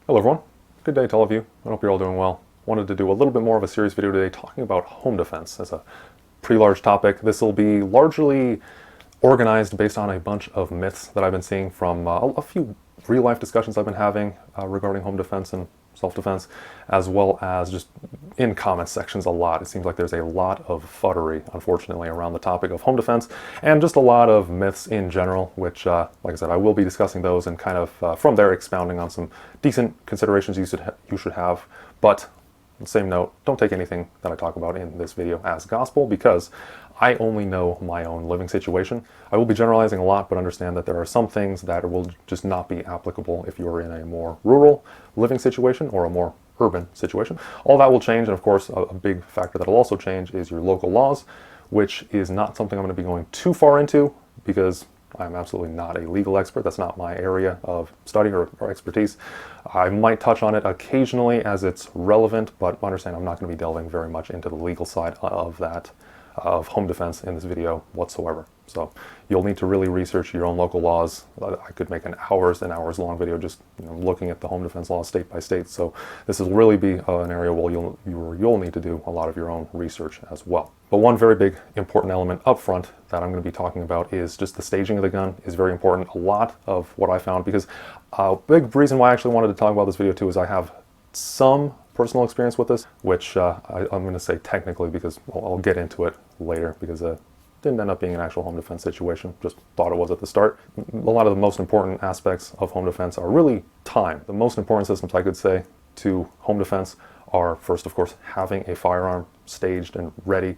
Hello everyone, good day to all of you. I hope you're all doing well. Wanted to do a little bit more of a serious video today talking about home defense as a pretty large topic. This will be largely organized based on a bunch of myths that I've been seeing from a few real-life discussions I've been having regarding home defense and self-defense, as well as just in comment sections a lot. It seems like there's a lot of fuddery, unfortunately, around the topic of home defense, and just a lot of myths in general, which, like I said, I will be discussing those and kind of from there expounding on some decent considerations you should have. But on the same note, don't take anything that I talk about in this video as gospel, because I only know my own living situation. I will be generalizing a lot, but understand that there are some things that will just not be applicable if you're in a more rural living situation or a more urban situation. All that will change, and of course, a big factor that will also change is your local laws, which is not something I'm going to be going too far into because I'm absolutely not a legal expert. That's not my area of study or expertise. I might touch on it occasionally as it's relevant, but understand I'm not going to be delving very much into the legal side of that, of home defense in this video whatsoever. So you'll need to really research your own local laws. I could make an hours and hours long video just looking at the home defense laws state by state. So this will really be an area where you'll need to do a lot of your own research as well. But one very big important element up front that I'm going to be talking about is just the staging of the gun is very important. A lot of what I found, because a big reason why I actually wanted to talk about this video too is I have some personal experience with this, which I'm going to say technically because I'll get into it later, because it didn't end up being an actual home defense situation, just thought it was at the start. A lot of the most important aspects of home defense are really time. The most important systems I could say to home defense are, first of course, having a firearm staged and ready,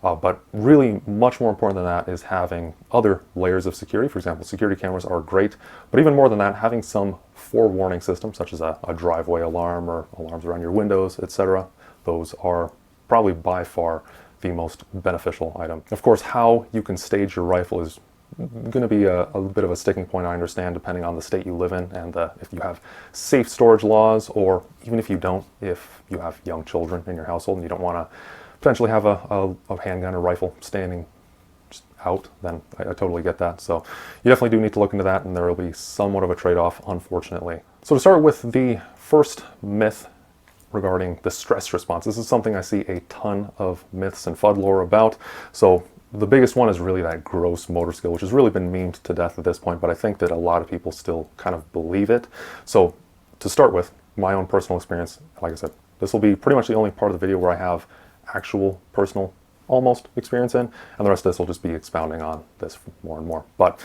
but really much more important than that is having other layers of security. For example, security cameras are great, but even more than that, having some forewarning system such as a driveway alarm or alarms around your windows, etc. Those are probably by far the most beneficial item. Of course, how you can stage your rifle is going to be a bit of a sticking point, I understand, depending on the state you live in and if you have safe storage laws, or even if you don't, if you have young children in your household and you don't want to potentially have a handgun or rifle standing just out, then I totally get that. So you definitely do need to look into that, and there will be somewhat of a trade-off, unfortunately. So to start with the first myth regarding the stress response, this is something I see a ton of myths and FUD lore about. So the biggest one is really that gross motor skill, which has really been memed to death at this point, but I think that a lot of people still kind of believe it. So to start with, my own personal experience, like I said, this will be pretty much the only part of the video where I have actual personal almost experience in, and the rest of this will just be expounding on this more and more. But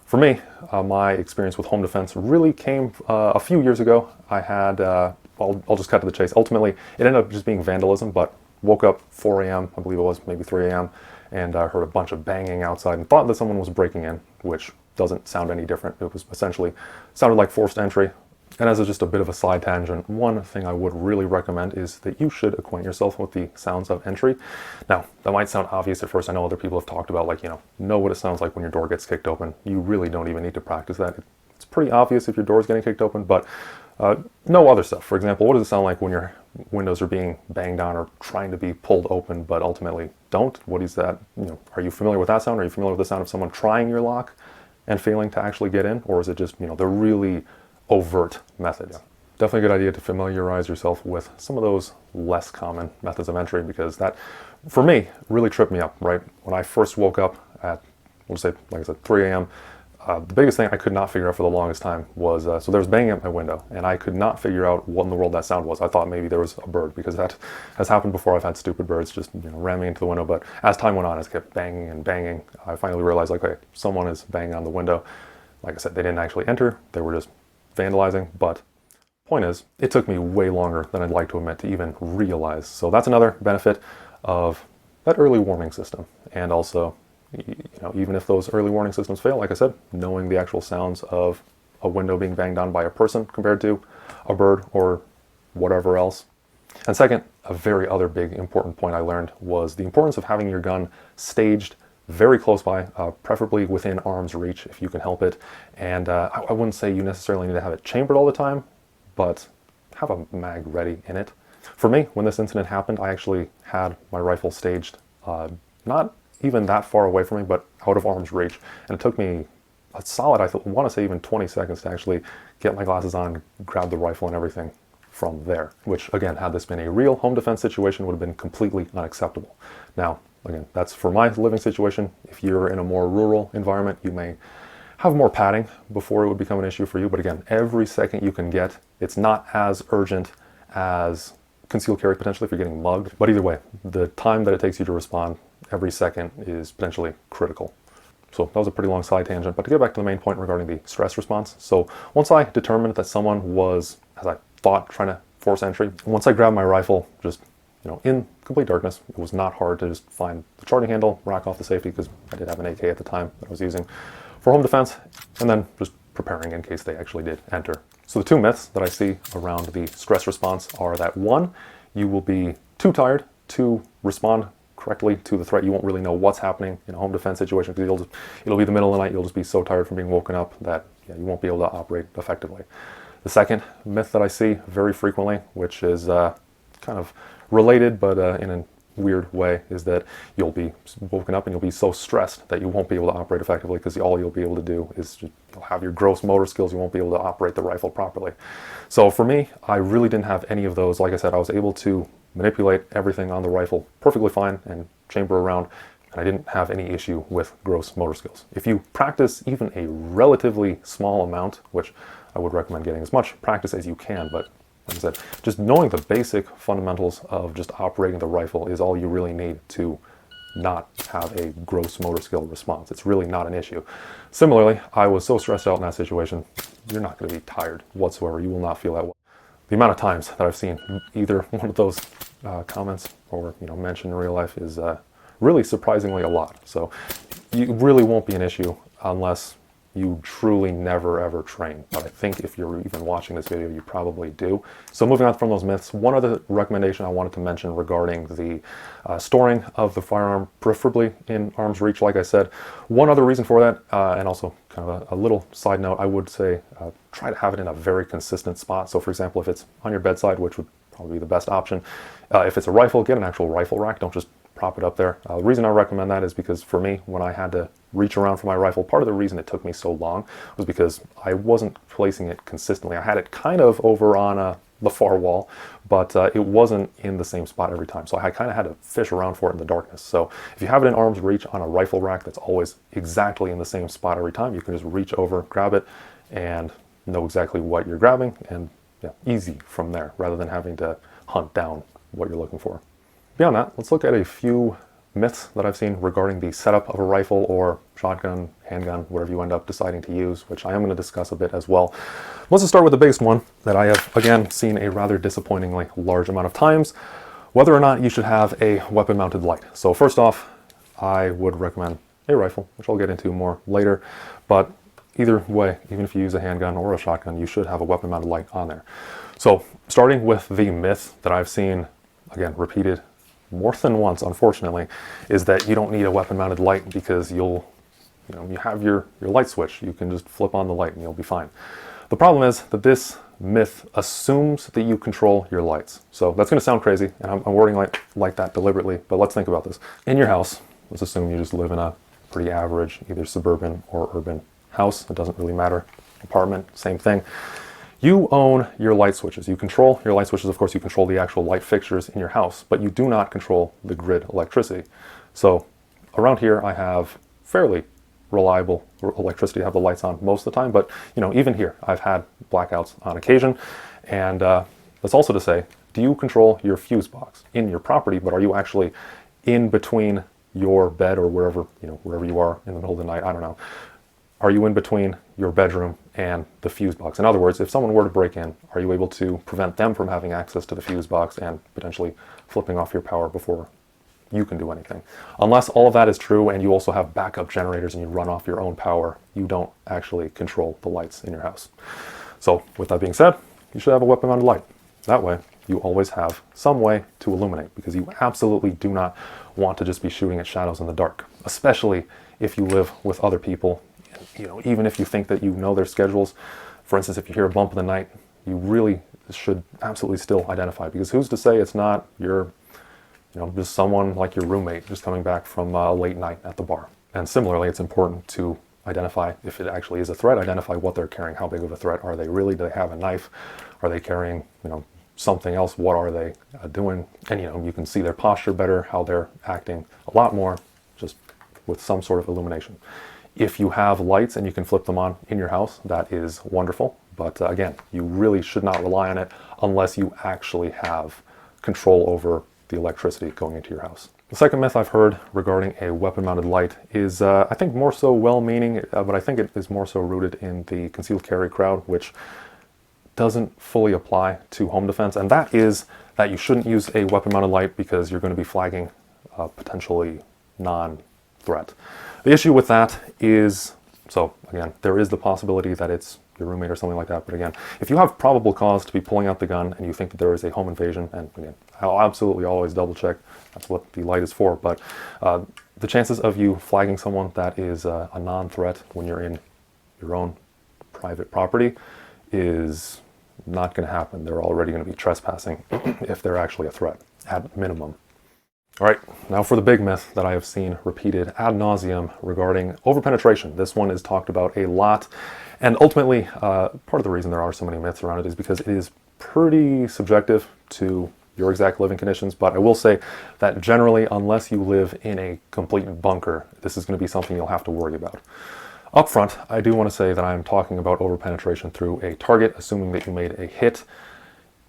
for me, my experience with home defense really came a few years ago. I had, I'll just cut to the chase. Ultimately, it ended up just being vandalism, but woke up 4 a.m., I believe it was, maybe 3 a.m., and I heard a bunch of banging outside and thought that someone was breaking in, which doesn't sound any different. It was essentially, sounded like forced entry. And as just a bit of a side tangent, one thing I would really recommend is that you should acquaint yourself with the sounds of entry. Now, that might sound obvious at first. I know other people have talked about, like, know what it sounds like when your door gets kicked open. You really don't even need to practice that. It's pretty obvious if your door is getting kicked open, but no other stuff. For example, what does it sound like when your windows are being banged on or trying to be pulled open, but ultimately don't? What is that? Are you familiar with that sound? Are you familiar with the sound of someone trying your lock and failing to actually get in? Or is it just, the really overt methods? Yeah. Definitely a good idea to familiarize yourself with some of those less common methods of entry, because that, for me, really tripped me up, right? When I first woke up at, we'll say, like I said, 3 a.m., the biggest thing I could not figure out for the longest time was, so there was banging at my window, and I could not figure out what in the world that sound was. I thought maybe there was a bird, because that has happened before. I've had stupid birds just ramming into the window, but as time went on, as it kept banging and banging, I finally realized, like, okay, someone is banging on the window. Like I said, they didn't actually enter, they were just vandalizing. But point is, it took me way longer than I'd like to admit to even realize. So that's another benefit of that early warning system. And also, even if those early warning systems fail, like I said, knowing the actual sounds of a window being banged on by a person compared to a bird or whatever else. And second, a very other big important point I learned was the importance of having your gun staged very close by, preferably within arm's reach if you can help it. And I wouldn't say you necessarily need to have it chambered all the time, but have a mag ready in it. For me, when this incident happened, I actually had my rifle staged not even that far away from me, but out of arm's reach. And it took me a solid, I want to say even 20 seconds to actually get my glasses on, grab the rifle and everything from there, which again, had this been a real home defense situation, would have been completely unacceptable. Now, again, that's for my living situation. If you're in a more rural environment, you may have more padding before it would become an issue for you. But again, every second you can get, it's not as urgent as concealed carry potentially if you're getting mugged. But either way, the time that it takes you to respond every second is potentially critical. So that was a pretty long side tangent, but to get back to the main point regarding the stress response. So once I determined that someone was, as I thought, trying to force entry, once I grabbed my rifle, just, in complete darkness, it was not hard to just find the charging handle, rack off the safety, because I did have an AK at the time that I was using for home defense, and then just preparing in case they actually did enter. So the two myths that I see around the stress response are that one, you will be too tired to respond correctly to the threat. You won't really know what's happening in a home defense situation because it'll be the middle of the night. You'll just be so tired from being woken up that you won't be able to operate effectively. The second myth that I see very frequently, which is kind of related but in a weird way, is that you'll be woken up and you'll be so stressed that you won't be able to operate effectively because all you'll be able to do is you'll have your gross motor skills. You won't be able to operate the rifle properly. So for me, I really didn't have any of those. Like I said, I was able to manipulate everything on the rifle perfectly fine and chamber around, and I didn't have any issue with gross motor skills. If you practice even a relatively small amount, which I would recommend getting as much practice as you can, but like I said, just knowing the basic fundamentals of just operating the rifle is all you really need to not have a gross motor skill response. It's really not an issue. Similarly, I was so stressed out in that situation, you're not going to be tired whatsoever. You will not feel that way. The amount of times that I've seen either one of those comments or mentioned in real life is really surprisingly a lot. So you really won't be an issue unless you truly never ever train. But I think if you're even watching this video, you probably do. So moving on from those myths, one other recommendation I wanted to mention regarding the storing of the firearm, preferably in arm's reach, like I said. One other reason for that, and also kind of a little side note, I would say try to have it in a very consistent spot. So for example, if it's on your bedside, which would probably be the best option, if it's a rifle, get an actual rifle rack. Don't just prop it up there. The reason I recommend that is because for me, when I had to reach around for my rifle, part of the reason it took me so long was because I wasn't placing it consistently. I had it kind of over on the far wall, but it wasn't in the same spot every time. So I kind of had to fish around for it in the darkness. So if you have it in arm's reach on a rifle rack that's always exactly in the same spot every time, you can just reach over, grab it, and know exactly what you're grabbing, and easy from there, rather than having to hunt down what you're looking for. Beyond that, let's look at a few myths that I've seen regarding the setup of a rifle or shotgun, handgun, whatever you end up deciding to use, which I am going to discuss a bit as well. Let's just start with the biggest one that I have, again, seen a rather disappointingly large amount of times, whether or not you should have a weapon-mounted light. So first off, I would recommend a rifle, which I'll get into more later, but either way, even if you use a handgun or a shotgun, you should have a weapon-mounted light on there. So starting with the myth that I've seen, again, repeated more than once, unfortunately, is that you don't need a weapon-mounted light because you have your light switch. You can just flip on the light and you'll be fine. The problem is that this myth assumes that you control your lights. So that's going to sound crazy, and I'm wording like that deliberately, but let's think about this. In your house, let's assume you just live in a pretty average, either suburban or urban house. It doesn't really matter. Apartment, same thing. You own your light switches. You control your light switches. Of course, you control the actual light fixtures in your house, but you do not control the grid electricity. So around here, I have fairly reliable electricity. I have the lights on most of the time, but even here, I've had blackouts on occasion. And that's also to say, do you control your fuse box in your property, but are you actually in between your bed or wherever you are in the middle of the night? I don't know. Are you in between your bedroom and the fuse box? In other words, if someone were to break in, are you able to prevent them from having access to the fuse box and potentially flipping off your power before you can do anything? Unless all of that is true and you also have backup generators and you run off your own power, you don't actually control the lights in your house. So with that being said, you should have a weapon-mounted light. That way, you always have some way to illuminate, because you absolutely do not want to just be shooting at shadows in the dark, especially if you live with other people. Even if you think that you know their schedules. For instance, if you hear a bump in the night, you really should absolutely still identify, because who's to say it's not your, just someone like your roommate just coming back from a late night at the bar. And similarly, it's important to identify if it actually is a threat, identify what they're carrying, how big of a threat are they really, do they have a knife, are they carrying, something else, what are they doing, and you can see their posture better, how they're acting a lot more just with some sort of illumination. If you have lights and you can flip them on in your house, that is wonderful. But again, you really should not rely on it unless you actually have control over the electricity going into your house. The second myth I've heard regarding a weapon-mounted light is, I think, more so well-meaning, but I think it is more so rooted in the concealed carry crowd, which doesn't fully apply to home defense, and that is that you shouldn't use a weapon-mounted light because you're going to be flagging a potentially non-threat. The issue with that is, so again, there is the possibility that it's your roommate or something like that, but again, if you have probable cause to be pulling out the gun and you think that there is a home invasion, and again, I'll absolutely always double check, that's what the light is for, but the chances of you flagging someone that is a non-threat when you're in your own private property is not going to happen. They're already going to be trespassing if they're actually a threat, at minimum. All right, now for the big myth that I have seen repeated ad nauseum regarding overpenetration. This one is talked about a lot, and ultimately, part of the reason there are so many myths around it is because it is pretty subjective to your exact living conditions, but I will say that generally, unless you live in a complete bunker, this is going to be something you'll have to worry about. Up front, I do want to say that I'm talking about overpenetration through a target, assuming that you made a hit.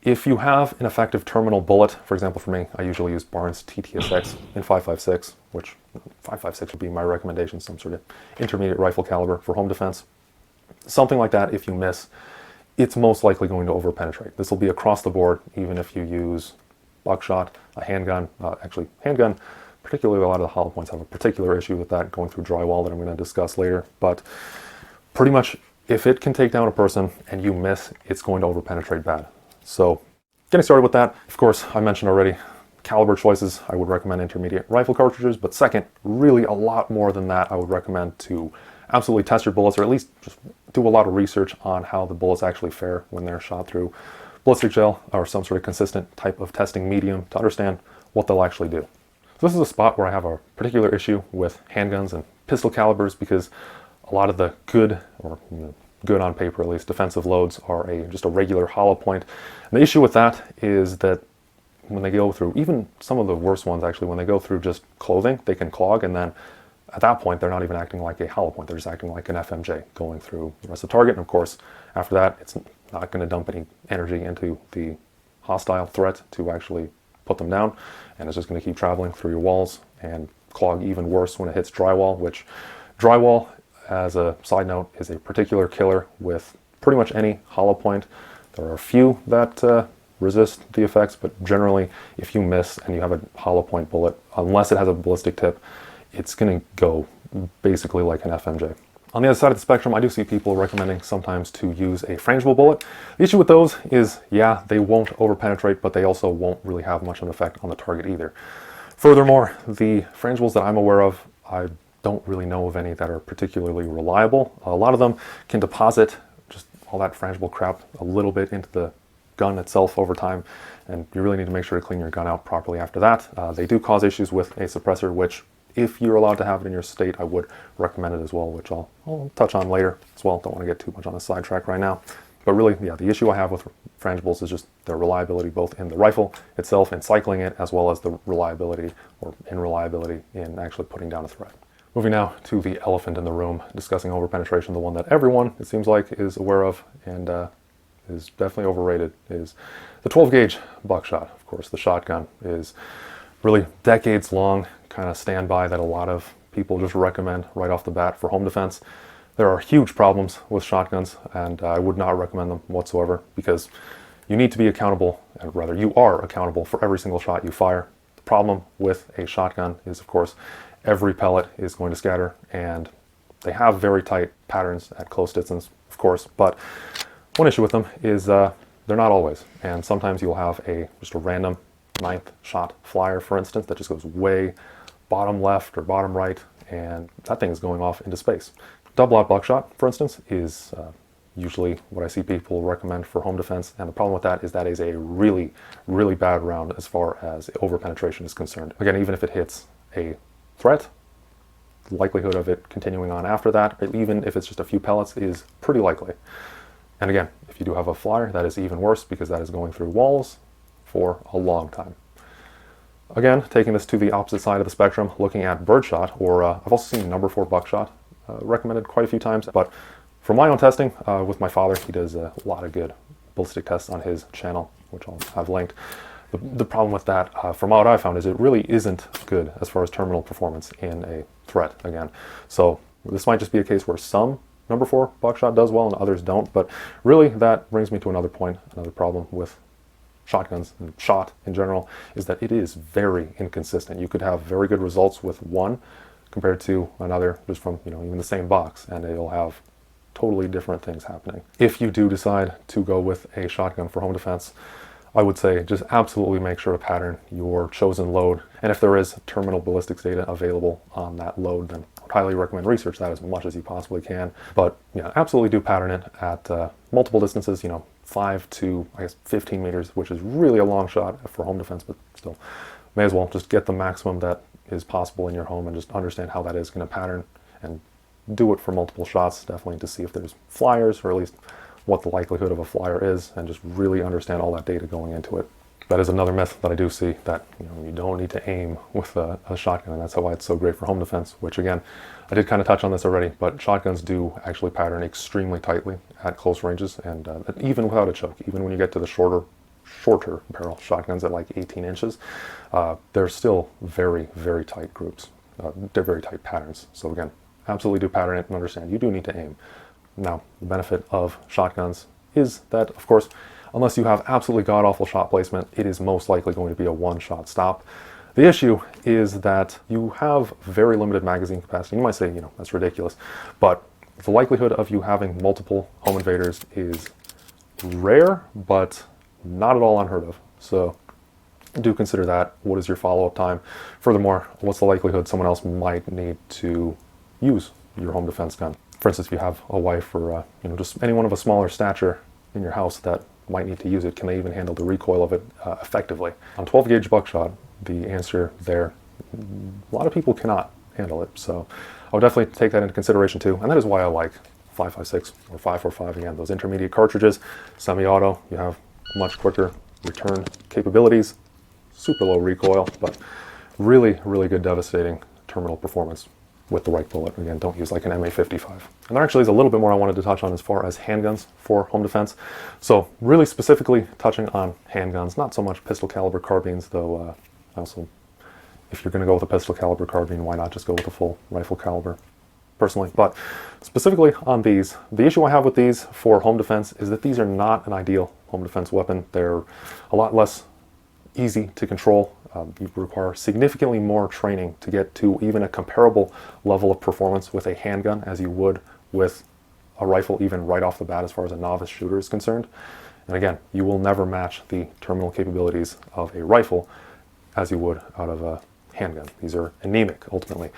If you have an effective terminal bullet, for example, for me, I usually use Barnes TTSX in 5.56, which 5.56 would be my recommendation, some sort of intermediate rifle caliber for home defense. Something like that, if you miss, it's most likely going to overpenetrate. This will be across the board, even if you use buckshot, a handgun. Actually, handgun, particularly a lot of the hollow points have a particular issue with that going through drywall that I'm going to discuss later. But pretty much, if it can take down a person and you miss, it's going to overpenetrate bad. So getting started with that, of course, I mentioned already, caliber choices, I would recommend intermediate rifle cartridges, but second, really a lot more than that, I would recommend to absolutely test your bullets, or at least just do a lot of research on how the bullets actually fare when they're shot through ballistic gel or some sort of consistent type of testing medium to understand what they'll actually do. So this is a spot where I have a particular issue with handguns and pistol calibers because a lot of the good, or good on paper at least, defensive loads are just a regular hollow point. And the issue with that is that when they go through, even some of the worst ones actually, when they go through just clothing, they can clog, and then at that point they're not even acting like a hollow point, they're just acting like an FMJ going through the rest of the target. And of course, after that, it's not going to dump any energy into the hostile threat to actually put them down, and it's just going to keep traveling through your walls and clog even worse when it hits drywall, which drywall, as a side note, is a particular killer with pretty much any hollow point. There are a few that resist the effects, but generally, if you miss and you have a hollow point bullet, unless it has a ballistic tip, it's going to go basically like an FMJ. On the other side of the spectrum, I do see people recommending sometimes to use a frangible bullet. The issue with those is, yeah, they won't overpenetrate, but they also won't really have much of an effect on the target either. Furthermore, the frangibles that I'm aware of, I don't really know of any that are particularly reliable. A lot of them can deposit just all that frangible crap a little bit into the gun itself over time, and you really need to make sure to clean your gun out properly after that. They do cause issues with a suppressor, which if you're allowed to have it in your state, I would recommend it as well, which I'll touch on later as well. Don't want to get too much on the sidetrack right now. But really, yeah, the issue I have with frangibles is just their reliability, both in the rifle itself and cycling it, as well as the reliability or unreliability in actually putting down a threat. Moving now to the elephant in the room, discussing overpenetration, the one that everyone, it seems like, is aware of and is definitely overrated, is the 12 gauge buckshot. Of course, the shotgun is really decades long kind of standby that a lot of people just recommend right off the bat for home defense. There are huge problems with shotguns, and I would not recommend them whatsoever because you need to be accountable, and rather you are accountable for every single shot you fire. The problem with a shotgun is, of course, every pellet is going to scatter, and they have very tight patterns at close distance, of course, but one issue with them is they're not always, and sometimes you'll have just a random ninth shot flyer, for instance, that just goes way bottom left or bottom right, and that thing is going off into space. Double-aught buckshot, for instance, is usually what I see people recommend for home defense, and the problem with that is a really, really bad round as far as overpenetration is concerned. Again, even if it hits a threat, likelihood of it continuing on after that, even if it's just a few pellets, is pretty likely. And again, if you do have a flyer, that is even worse because that is going through walls for a long time. Again, taking this to the opposite side of the spectrum, looking at birdshot, or I've also seen number 4 buckshot recommended quite a few times. But for my own testing with my father, he does a lot of good ballistic tests on his channel, which I'll have linked. The problem with that, from what I found, is it really isn't good as far as terminal performance in a threat again. So this might just be a case where some number 4 buckshot does well and others don't. But really, that brings me to another point, another problem with shotguns and shot in general, is that it is very inconsistent. You could have very good results with one compared to another just from, even the same box, and it'll have totally different things happening. If you do decide to go with a shotgun for home defense, I would say just absolutely make sure to pattern your chosen load. And if there is terminal ballistics data available on that load, then I would highly recommend research that as much as you possibly can. But absolutely do pattern it at multiple distances, 5 to, 15 meters, which is really a long shot for home defense, but still, may as well just get the maximum that is possible in your home and just understand how that is going to pattern and do it for multiple shots, definitely to see if there's flyers, or at least what the likelihood of a flyer is, and just really understand all that data going into it. That is another myth that I do see, that you don't need to aim with a shotgun, and that's why it's so great for home defense, which again, I did kind of touch on this already, but shotguns do actually pattern extremely tightly at close ranges, and even without a choke, even when you get to the shorter barrel shotguns at like 18 inches, they're still very, very tight groups. They're very tight patterns. So again, absolutely do pattern it and understand you do need to aim. Now, the benefit of shotguns is that, of course, unless you have absolutely god-awful shot placement, it is most likely going to be a one-shot stop. The issue is that you have very limited magazine capacity. You might say, that's ridiculous, but the likelihood of you having multiple home invaders is rare, but not at all unheard of. So do consider that. What is your follow-up time? Furthermore, what's the likelihood someone else might need to use your home defense gun? For instance, if you have a wife or just anyone of a smaller stature in your house that might need to use it, can they even handle the recoil of it effectively? On 12 gauge buckshot, the answer there, a lot of people cannot handle it. So I would definitely take that into consideration too. And that is why I like 5.56 or 5.45, again, those intermediate cartridges, semi-auto. You have much quicker return capabilities, super low recoil, but really, really good devastating terminal performance with the right bullet. Again, don't use like an MA55. And there actually is a little bit more I wanted to touch on as far as handguns for home defense. So really specifically touching on handguns, not so much pistol caliber carbines, though also, if you're going to go with a pistol caliber carbine, why not just go with a full rifle caliber, personally. But specifically on these, the issue I have with these for home defense is that these are not an ideal home defense weapon. They're a lot less easy to control. You require significantly more training to get to even a comparable level of performance with a handgun as you would with a rifle, even right off the bat as far as a novice shooter is concerned. And again, you will never match the terminal capabilities of a rifle as you would out of a handgun. These are anemic, ultimately.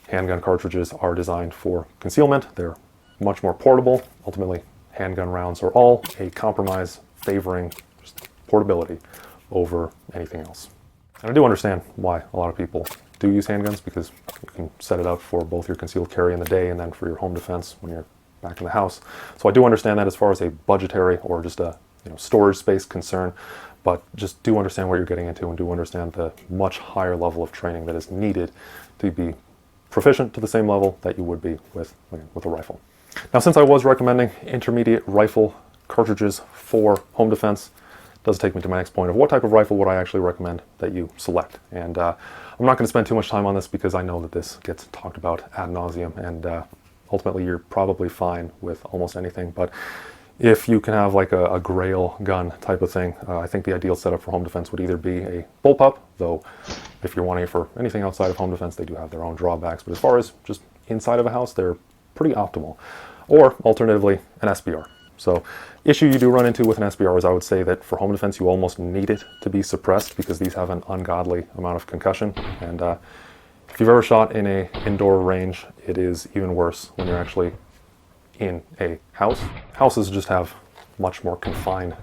Handgun cartridges are designed for concealment. They're much more portable. Ultimately, handgun rounds are all a compromise favoring just portability over anything else. And I do understand why a lot of people do use handguns, because you can set it up for both your concealed carry in the day and then for your home defense when you're back in the house. So I do understand that as far as a budgetary or just a storage space concern, but just do understand what you're getting into and do understand the much higher level of training that is needed to be proficient to the same level that you would be with a rifle. Now, since I was recommending intermediate rifle cartridges for home defense, does take me to my next point of what type of rifle would I actually recommend that you select. And I'm not going to spend too much time on this because I know that this gets talked about ad nauseum, and ultimately you're probably fine with almost anything. But if you can have like a grail gun type of thing, I think the ideal setup for home defense would either be a bullpup, though if you're wanting it for anything outside of home defense, they do have their own drawbacks. But as far as just inside of a house, they're pretty optimal. Or alternatively, an SBR. So issue you do run into with an SBR is I would say that for home defense, you almost need it to be suppressed because these have an ungodly amount of concussion. And if you've ever shot in an indoor range, it is even worse when you're actually in a house. Houses just have much more confined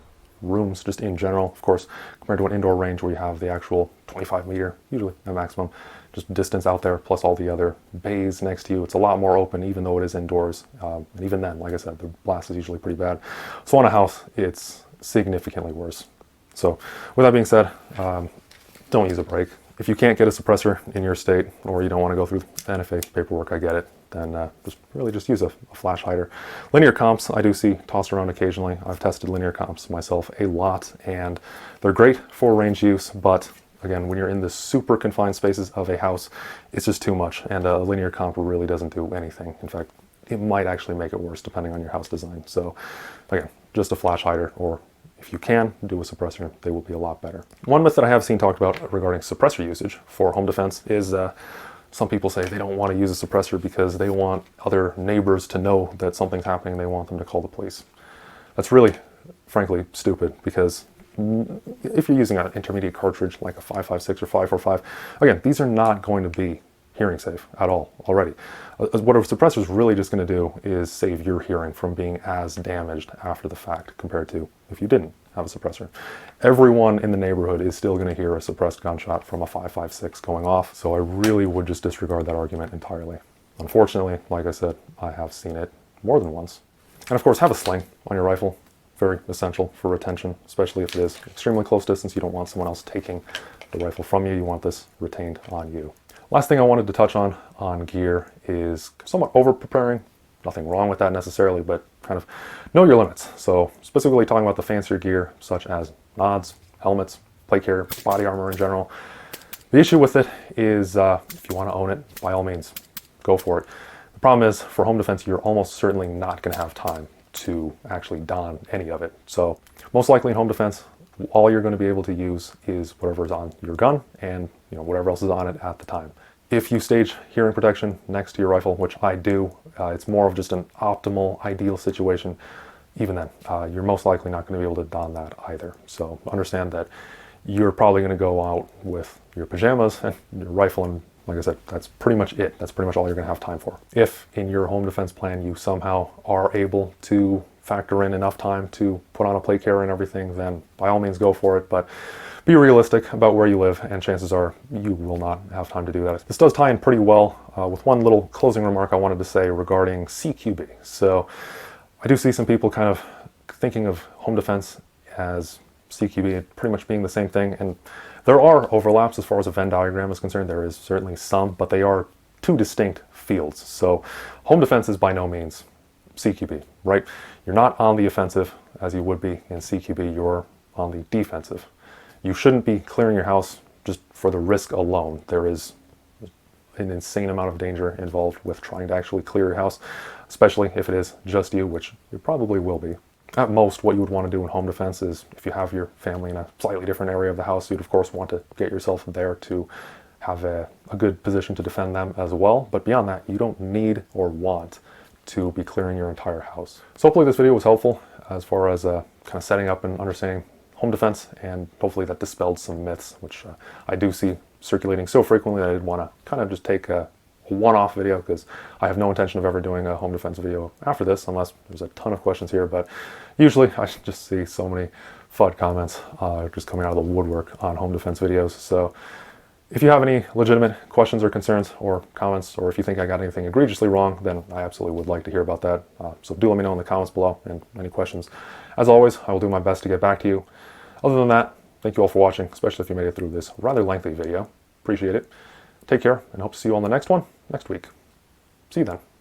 rooms just in general, of course, compared to an indoor range where you have the actual 25 meter, usually a maximum, just distance out there, plus all the other bays next to you. It's a lot more open, even though it is indoors. And even then, like I said, the blast is usually pretty bad. So on a house, it's significantly worse. So with that being said, don't use a brake. If you can't get a suppressor in your state, or you don't want to go through NFA paperwork, I get it, then just use a flash hider. Linear comps, I do see tossed around occasionally. I've tested linear comps myself a lot, and they're great for range use, but again, when you're in the super confined spaces of a house, it's just too much, and a linear comp really doesn't do anything. In fact, it might actually make it worse depending on your house design. So again, just a flash hider, or if you can do a suppressor, they will be a lot better. One myth that I have seen talked about regarding suppressor usage for home defense is some people say they don't want to use a suppressor because they want other neighbors to know that something's happening. They want them to call the police. That's really, frankly, stupid, because if you're using an intermediate cartridge like a 5.56 or 5.45, again, these are not going to be hearing safe at all already. What a suppressor is really just going to do is save your hearing from being as damaged after the fact compared to if you didn't have a suppressor. Everyone in the neighborhood is still going to hear a suppressed gunshot from a 5.56 going off, so I really would just disregard that argument entirely. Unfortunately, like I said, I have seen it more than once. And of course, have a sling on your rifle. Very essential for retention, especially if it is extremely close distance. You don't want someone else taking the rifle from you. You want this retained on you. Last thing I wanted to touch on gear is somewhat over-preparing. Nothing wrong with that necessarily, but kind of know your limits. So specifically talking about the fancier gear, such as nods, helmets, plate carrier, body armor in general. The issue with it is if you want to own it, by all means, go for it. The problem is, for home defense, you're almost certainly not going to have time to actually don any of it. So most likely in home defense, all you're going to be able to use is whatever's on your gun and whatever else is on it at the time. If you stage hearing protection next to your rifle, which I do, it's more of just an optimal, ideal situation. Even then, you're most likely not going to be able to don that either. So understand that you're probably going to go out with your pajamas and your rifle, and like I said, that's pretty much it. That's pretty much all you're going to have time for. If in your home defense plan you somehow are able to factor in enough time to put on a plate carrier and everything, then by all means go for it. But be realistic about where you live, and chances are you will not have time to do that. This does tie in pretty well with one little closing remark I wanted to say regarding CQB. So I do see some people kind of thinking of home defense as CQB pretty much being the same thing, and there are overlaps as far as a Venn diagram is concerned. There is certainly some, but they are two distinct fields. So home defense is by no means CQB, right? You're not on the offensive as you would be in CQB, you're on the defensive. You shouldn't be clearing your house just for the risk alone. There is an insane amount of danger involved with trying to actually clear your house, especially if it is just you, which you probably will be. At most, what you would want to do in home defense is, if you have your family in a slightly different area of the house, you'd of course want to get yourself there to have a good position to defend them as well. But beyond that, you don't need or want to be clearing your entire house. So hopefully this video was helpful as far as kind of setting up and understanding home defense, and hopefully that dispelled some myths, which I do see circulating so frequently that I did want to kind of just take a one-off video, because I have no intention of ever doing a home defense video after this, unless there's a ton of questions here. But usually I just see so many FUD comments just coming out of the woodwork on home defense videos. So if you have any legitimate questions or concerns or comments, or if you think I got anything egregiously wrong, then I absolutely would like to hear about that. So do let me know in the comments below, and any questions. As always, I will do my best to get back to you. Other than that, thank you all for watching, especially if you made it through this rather lengthy video. Appreciate it. Take care, and hope to see you on the next one next week. See you then.